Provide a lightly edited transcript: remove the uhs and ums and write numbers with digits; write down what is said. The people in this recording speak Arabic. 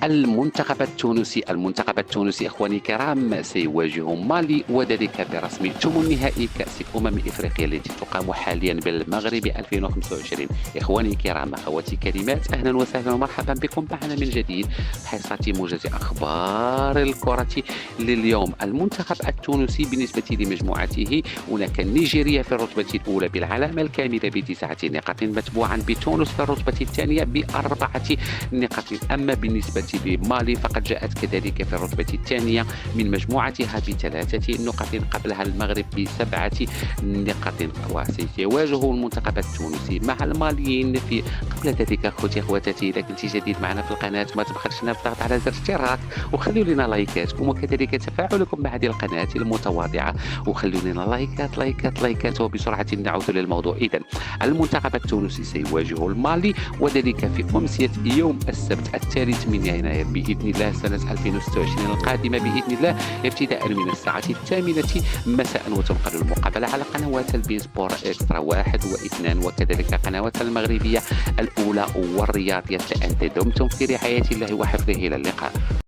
المنتخب التونسي إخواني الكرام سيواجه مالي وذلك برسم ثمن نهائي كأس إفريقيا التي تقام حاليا بالمغرب 2025. إخواني الكرام أخواتي الكريمات، أهلا وسهلا ومرحبا بكم معنا من جديد حصة موجز أخبار الكرة لليوم. المنتخب التونسي بالنسبة لمجموعته هناك نيجيريا في الرتبة الأولى بالعلامة الكاملة ب9 نقاط، متبوعا بتونس في الرتبة الثانية ب4 نقاط. أما بالنسبة لمالي فقد جاءت كذلك في الرتبة الثانية من مجموعتها ب3 نقاط، قبلها المغرب ب7 نقاط. وسيواجه المنتخب التونسي مع الماليين في قبل ذلك أخوتي أخواتاتي، إذا كنت جديد معنا في القناة ما تبخلش بالضغط على زر اشتراك، وخلوا لنا لايكاتكم وكذلك تفاعلكم مع هذه القناة المتواضعة، وخلوا لنا لايكات. وبسرعة نعود للموضوع. إذن المنتخب التونسي سيواجه المالي وذلك في أمسية يوم السبت 3 من يناير بإذن الله سنة 2026 القادمة بإذن الله، ابتداء من الساعة 8 مساء، وتنقل المقابلة على قنوات البين سبور إكسترا 1 و2 وكذلك قنوات المغربية الأولى والرياضية. أنت دمتم في رعاية الله وحفظه، إلى اللقاء.